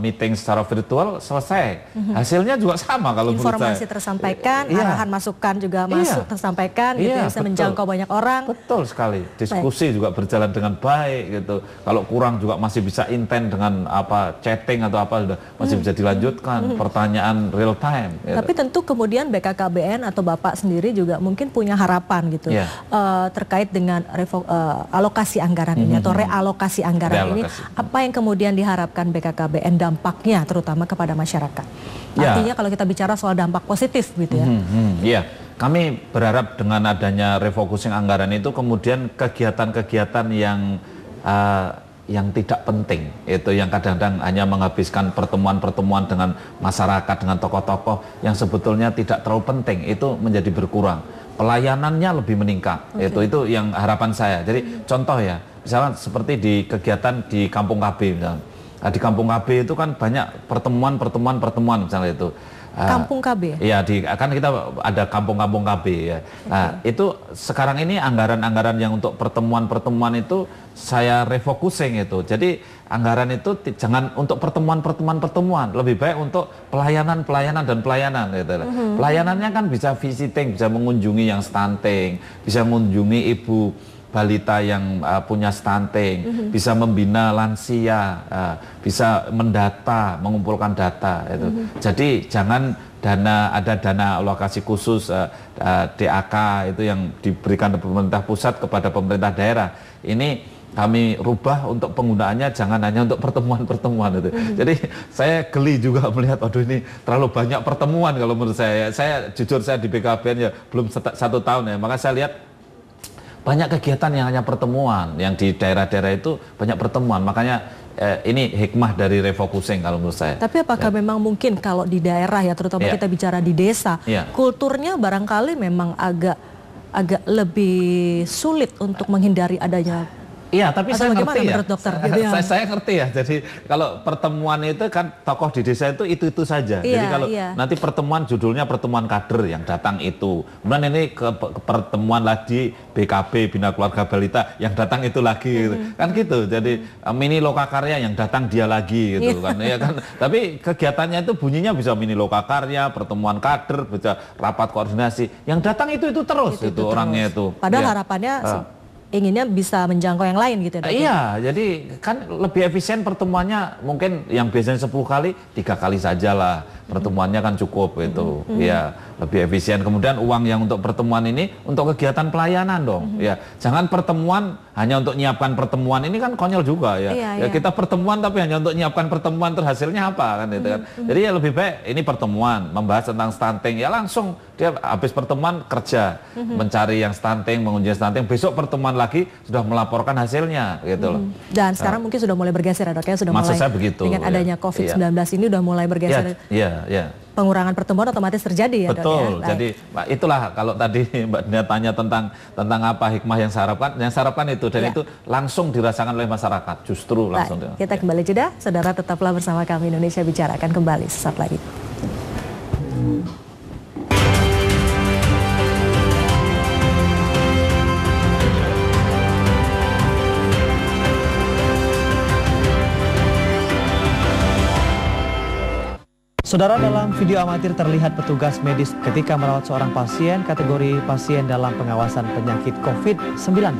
meeting secara virtual selesai. Hasilnya juga sama kalau menurut saya. Informasi tersampaikan, arahan masukan juga tersampaikan, gitu bisa menjangkau banyak orang. Betul sekali. Diskusi juga berjalan dengan baik gitu. Kalau kurang juga masih bisa intent dengan chatting atau sudah masih bisa dilanjutkan, pertanyaan real time. Gitu. Tapi tentu kemudian BKKBN atau Bapak sendiri juga mungkin punya harapan gitu terkait dengan alokasi anggaran ini atau realokasi anggaran ini. Apa yang kemudian diharapkan BKKBN dampaknya terutama kepada masyarakat? Artinya kalau kita bicara soal dampak positif gitu ya. Iya, kami berharap dengan adanya refocusing anggaran itu kemudian kegiatan-kegiatan yang tidak penting, itu yang kadang-kadang hanya menghabiskan pertemuan-pertemuan dengan masyarakat, dengan tokoh-tokoh yang sebetulnya tidak terlalu penting, itu menjadi berkurang. Pelayanannya lebih meningkat, itu yang harapan saya. Jadi contoh ya, misalnya seperti di kegiatan di Kampung KB misalnya. Di Kampung KB itu kan banyak pertemuan misalnya itu. Kampung KB? Iya, kan kita ada kampung-kampung KB ya. Nah, itu sekarang ini anggaran-anggaran yang untuk pertemuan-pertemuan itu saya refocusing itu. Jadi anggaran itu jangan untuk pertemuan, lebih baik untuk pelayanan gitu. Pelayanannya kan bisa visiting, bisa mengunjungi yang stunting, bisa mengunjungi ibu balita yang punya stunting, bisa membina lansia, bisa mengumpulkan data itu. Jadi jangan ada dana alokasi khusus DAK itu yang diberikan pemerintah pusat kepada pemerintah daerah. Ini kami rubah untuk penggunaannya jangan hanya untuk pertemuan itu. Jadi saya geli juga melihat, waduh ini terlalu banyak pertemuan kalau menurut saya. Saya jujur saya di BKKBN ya belum 1 tahun ya, maka saya lihat banyak kegiatan yang hanya pertemuan, yang di daerah-daerah itu banyak pertemuan. Makanya ini hikmah dari refocusing kalau menurut saya. Tapi apakah memang mungkin kalau di daerah ya, terutama kita bicara di desa, kulturnya barangkali memang agak lebih sulit untuk menghindari adanya. Iya, tapi saya ngerti ya. Dokter? Saya ngerti ya. Jadi kalau pertemuan itu kan tokoh di desa itu saja. Jadi kalau nanti pertemuan judulnya pertemuan kader yang datang itu. Kemudian ini ke pertemuan lagi BKB Bina Keluarga Balita yang datang itu lagi gitu. Kan gitu. Jadi mini lokakarya yang datang dia lagi gitu kan. Ya kan. Tapi kegiatannya itu bunyinya bisa mini lokakarya, pertemuan kader, bisa rapat koordinasi. Yang datang itu terus itu orangnya itu. Padahal harapannya inginnya bisa menjangkau yang lain gitu ya, Dok? Iya, jadi kan lebih efisien pertemuannya, mungkin yang biasanya 10 kali, 3 kali saja lah pertemuannya kan cukup gitu. Ya, lebih efisien. Kemudian uang yang untuk pertemuan ini untuk kegiatan pelayanan dong. Ya, jangan pertemuan hanya untuk nyiapkan pertemuan, ini kan konyol juga ya. Ya kita pertemuan tapi hanya untuk nyiapkan pertemuan, terus hasilnya apa kan gitu kan. Jadi ya lebih baik ini pertemuan membahas tentang stunting, ya langsung dia habis pertemuan kerja mencari yang stunting, mengunjungi stunting, besok pertemuan lagi sudah melaporkan hasilnya gitu loh. Dan sekarang mungkin sudah mulai bergeser ya, Dok ya, sudah maksud mulai saya begitu, dengan adanya COVID-19 ini udah mulai bergeser. Iya. Pengurangan pertemuan otomatis terjadi ya, Dok ya. Betul. Jadi itulah kalau tadi Mbak Dina tanya tentang apa hikmah yang saya harapkan itu, dan itu langsung dirasakan oleh masyarakat, justru langsung. Kita kembali jeda, saudara, tetaplah bersama kami. Indonesia Bicara akan kembali sesaat lagi. Saudara, dalam video amatir terlihat petugas medis ketika merawat seorang pasien kategori pasien dalam pengawasan penyakit COVID-19.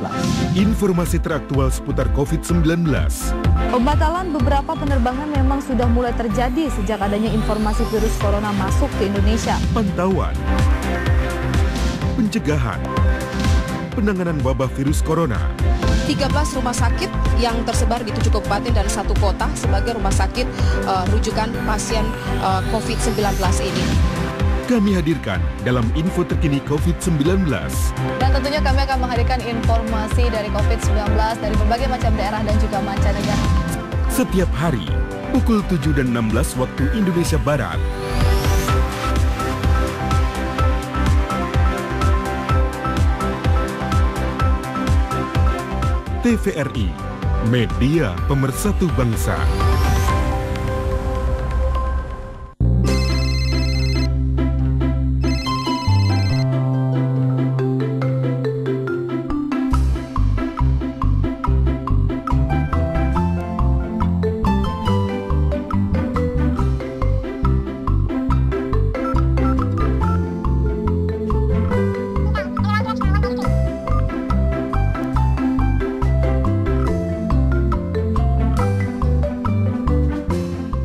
Informasi teraktual seputar COVID-19. Pembatalan beberapa penerbangan memang sudah mulai terjadi sejak adanya informasi virus corona masuk ke Indonesia. Pantauan, pencegahan, penanganan wabah virus corona. 13 rumah sakit yang tersebar di 7 kabupaten dan 1 kota sebagai rumah sakit rujukan pasien COVID-19 ini. Kami hadirkan dalam info terkini COVID-19. Dan tentunya kami akan menghadirkan informasi dari COVID-19 dari berbagai macam daerah dan juga mancanegara. Setiap hari, pukul 7 dan 16 waktu Indonesia Barat. TVRI, media pemersatu bangsa.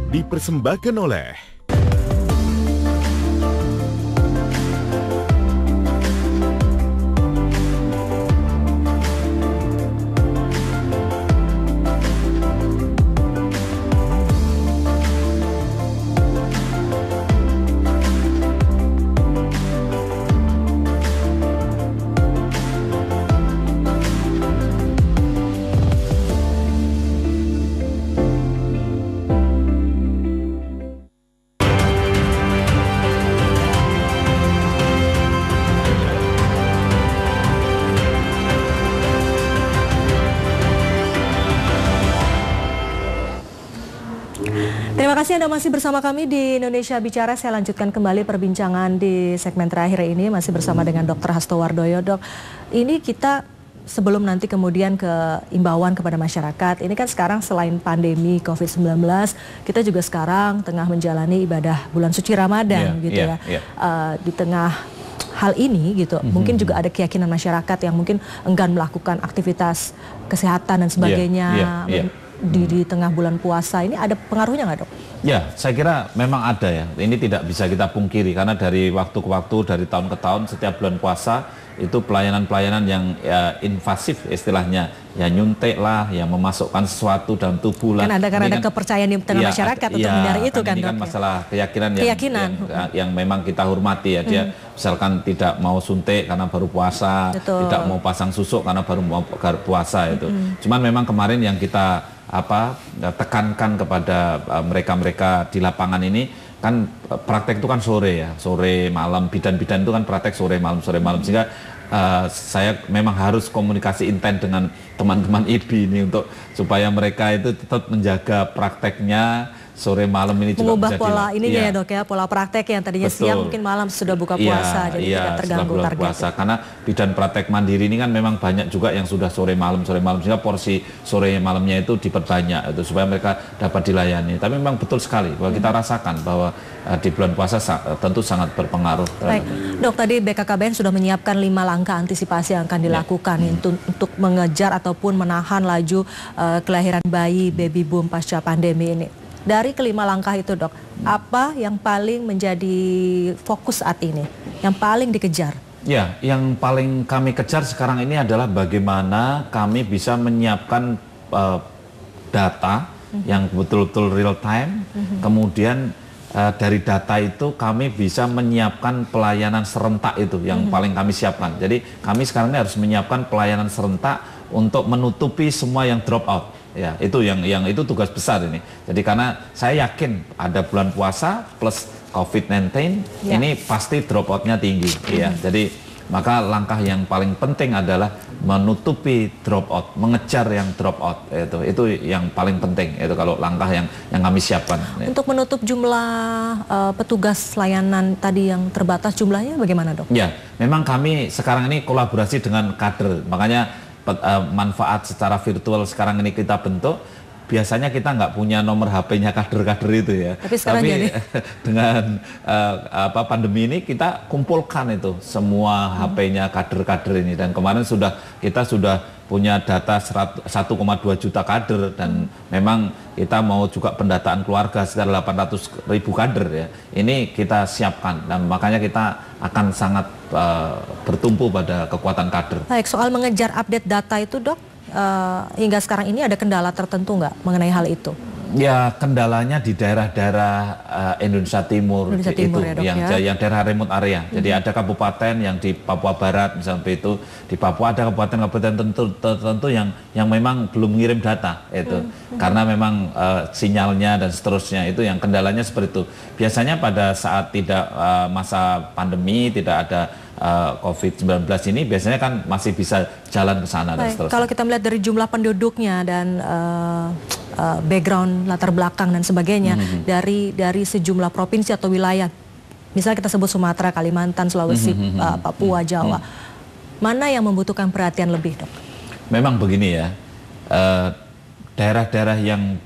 Dipersembahkan oleh Terima kasih Anda masih bersama kami di Indonesia Bicara. Saya lanjutkan kembali perbincangan di segmen terakhir ini, masih bersama dengan Dr. Hasto Wardoyo. Dok, ini kita sebelum nanti kemudian ke imbauan kepada masyarakat, ini kan sekarang selain pandemi COVID-19, kita juga sekarang tengah menjalani ibadah bulan suci Ramadan gitu ya. Di tengah hal ini gitu, mungkin juga ada keyakinan masyarakat yang mungkin enggan melakukan aktivitas kesehatan dan sebagainya. Di tengah bulan puasa ini ada pengaruhnya nggak, Dok? Ya, saya kira memang ada ya. Ini tidak bisa kita pungkiri karena dari waktu ke waktu, dari tahun ke tahun, setiap bulan puasa itu pelayanan-pelayanan yang invasif istilahnya ya nyuntik lah, ya memasukkan sesuatu dalam tubuh lah. Kan ada kepercayaan di tengah masyarakat untuk menghindari itu kan, ini kan Dok, masalah keyakinan yang memang kita hormati ya. Dia misalkan tidak mau suntik karena baru puasa, tidak mau pasang susuk karena baru mau puasa itu. Cuman memang kemarin yang kita tekankan kepada mereka-mereka di lapangan ini kan praktek itu kan sore ya, sore malam, bidan-bidan itu kan praktek sore malam, sehingga saya memang harus komunikasi intens dengan teman-teman IBI ini untuk supaya mereka itu tetap menjaga prakteknya sore malam ini juga mengubah bisa pola ininya ya, Dok, ya, pola praktek yang tadinya siang mungkin malam sudah buka puasa, jadi tidak terganggu target. Puasa. Karena bidan praktek mandiri ini kan memang banyak juga yang sudah sore malam, sehingga porsi sore malamnya itu diperbanyak itu supaya mereka dapat dilayani. Tapi memang betul sekali bahwa kita rasakan bahwa di bulan puasa tentu sangat berpengaruh. Baik, Dok, tadi BKKBN sudah menyiapkan 5 langkah antisipasi yang akan dilakukan untuk mengejar ataupun menahan laju kelahiran bayi baby boom pasca pandemi ini. Dari kelima langkah itu, Dok, apa yang paling menjadi fokus saat ini, yang paling dikejar? Ya, yang paling kami kejar sekarang ini adalah bagaimana kami bisa menyiapkan data yang betul-betul real time, kemudian dari data itu kami bisa menyiapkan pelayanan serentak itu yang paling kami siapkan. Jadi kami sekarang ini harus menyiapkan pelayanan serentak untuk menutupi semua yang drop out. Ya, itu yang itu tugas besar ini. Jadi karena saya yakin ada bulan puasa plus COVID-19 ini pasti drop out-nya tinggi ya. Jadi maka langkah yang paling penting adalah menutupi drop out, mengejar yang drop out itu yang paling penting itu kalau langkah yang kami siapkan. Untuk menutup jumlah petugas layanan tadi yang terbatas jumlahnya bagaimana, Dok? Ya, memang kami sekarang ini kolaborasi dengan kader, makanya manfaat secara virtual sekarang ini kita bentuk. Biasanya kita nggak punya nomor HP-nya kader-kader itu ya. Tapi dengan pandemi ini kita kumpulkan itu semua HP-nya kader-kader ini, dan kemarin kita sudah punya data 1,2 juta kader, dan memang kita mau juga pendataan keluarga sekitar 800.000 kader ya. Ini kita siapkan, dan makanya kita akan sangat bertumpu pada kekuatan kader. Baik, soal mengejar update data itu, Dok, hingga sekarang ini ada kendala tertentu nggak mengenai hal itu? Ya, kendalanya di daerah-daerah Indonesia Timur itu ya, Dok, yang daerah remote area. Jadi ada kabupaten yang di Papua Barat misalnya itu, di Papua ada kabupaten-kabupaten tertentu yang memang belum mengirim data itu. Karena memang sinyalnya dan seterusnya itu yang kendalanya seperti itu. Biasanya pada saat tidak masa pandemi, tidak ada COVID-19 ini biasanya kan masih bisa jalan ke sana dan seterusnya. Kalau kita melihat dari jumlah penduduknya dan background latar belakang dan sebagainya dari sejumlah provinsi atau wilayah, misalnya kita sebut Sumatera, Kalimantan, Sulawesi, Papua, Jawa, mana yang membutuhkan perhatian lebih, Dok? Memang begini ya, daerah-daerah yang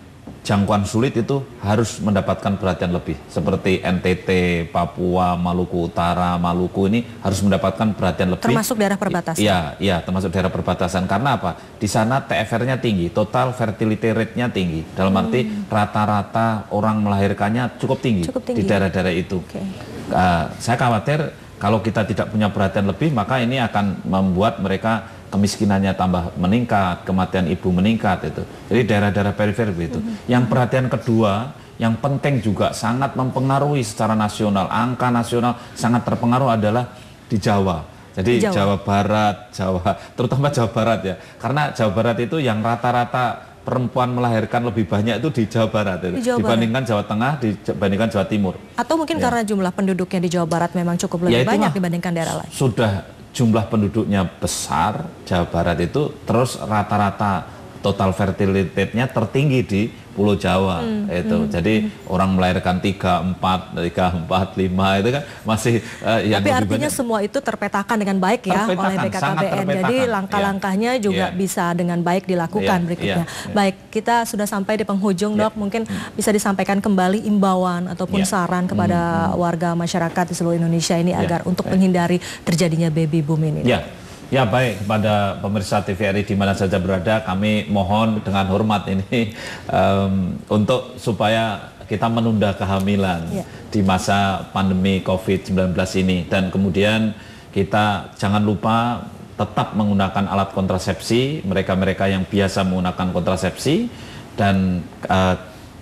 jangkauan sulit itu harus mendapatkan perhatian lebih, seperti NTT, Papua, Maluku Utara, Maluku ini harus mendapatkan perhatian lebih. Termasuk daerah perbatasan? Iya, termasuk daerah perbatasan. Karena apa? Di sana TFR-nya tinggi, total fertility rate-nya tinggi. Dalam arti rata-rata orang melahirkannya cukup tinggi di daerah-daerah itu. Saya khawatir kalau kita tidak punya perhatian lebih, maka ini akan membuat mereka kemiskinannya tambah meningkat, kematian ibu meningkat itu. Jadi daerah-daerah perifer begitu. Yang perhatian kedua, yang penting juga sangat mempengaruhi secara nasional, angka nasional sangat terpengaruh adalah di Jawa. Jadi Jawa Barat, terutama Jawa Barat ya. Karena Jawa Barat itu yang rata-rata perempuan melahirkan lebih banyak itu di Jawa Barat itu, dibandingkan Jawa Tengah, dibandingkan Jawa Timur. Atau mungkin karena jumlah penduduknya di Jawa Barat memang cukup lebih banyak dibandingkan daerah lain. Sudah jumlah penduduknya besar, Jawa Barat itu, terus rata-rata total fertility rate-nya tertinggi di Pulau Jawa itu. Jadi orang melahirkan 3, 4, 5 itu kan masih yang tapi artinya banyak. Semua itu terpetakan dengan baik ya oleh BKKBN. Jadi langkah-langkahnya juga bisa dengan baik dilakukan berikutnya. Baik, kita sudah sampai di penghujung, Dok. Mungkin bisa disampaikan kembali imbauan ataupun saran kepada warga masyarakat di seluruh Indonesia ini agar untuk menghindari terjadinya baby boom ini. Ya, baik, kepada pemirsa TVRI di mana saja berada, kami mohon dengan hormat ini untuk supaya kita menunda kehamilan di masa pandemi COVID-19 ini, dan kemudian kita jangan lupa tetap menggunakan alat kontrasepsi, mereka-mereka yang biasa menggunakan kontrasepsi, dan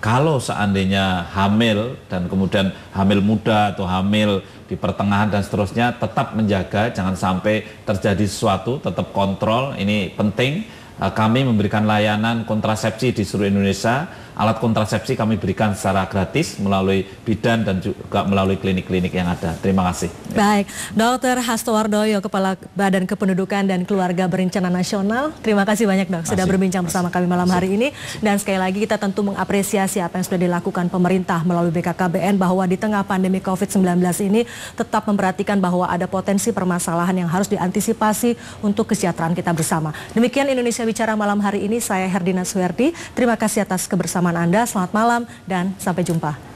kalau seandainya hamil dan kemudian hamil muda atau hamil di pertengahan dan seterusnya, tetap menjaga jangan sampai terjadi sesuatu, tetap kontrol, ini penting. Kami memberikan layanan kontrasepsi di seluruh Indonesia. Alat kontrasepsi kami berikan secara gratis melalui bidan dan juga melalui klinik-klinik yang ada. Terima kasih. Baik, Dr. Hasto Wardoyo, Kepala Badan Kependudukan dan Keluarga Berencana Nasional. Terima kasih banyak, Dok, sudah berbincang bersama kami malam hari ini. Dan sekali lagi kita tentu mengapresiasi apa yang sudah dilakukan pemerintah melalui BKKBN, bahwa di tengah pandemi COVID-19 ini tetap memperhatikan bahwa ada potensi permasalahan yang harus diantisipasi untuk kesejahteraan kita bersama. Demikian Indonesia Bicara malam hari ini, saya Herdina Suherdi. Terima kasih atas kebersamaan Anda, selamat malam dan sampai jumpa.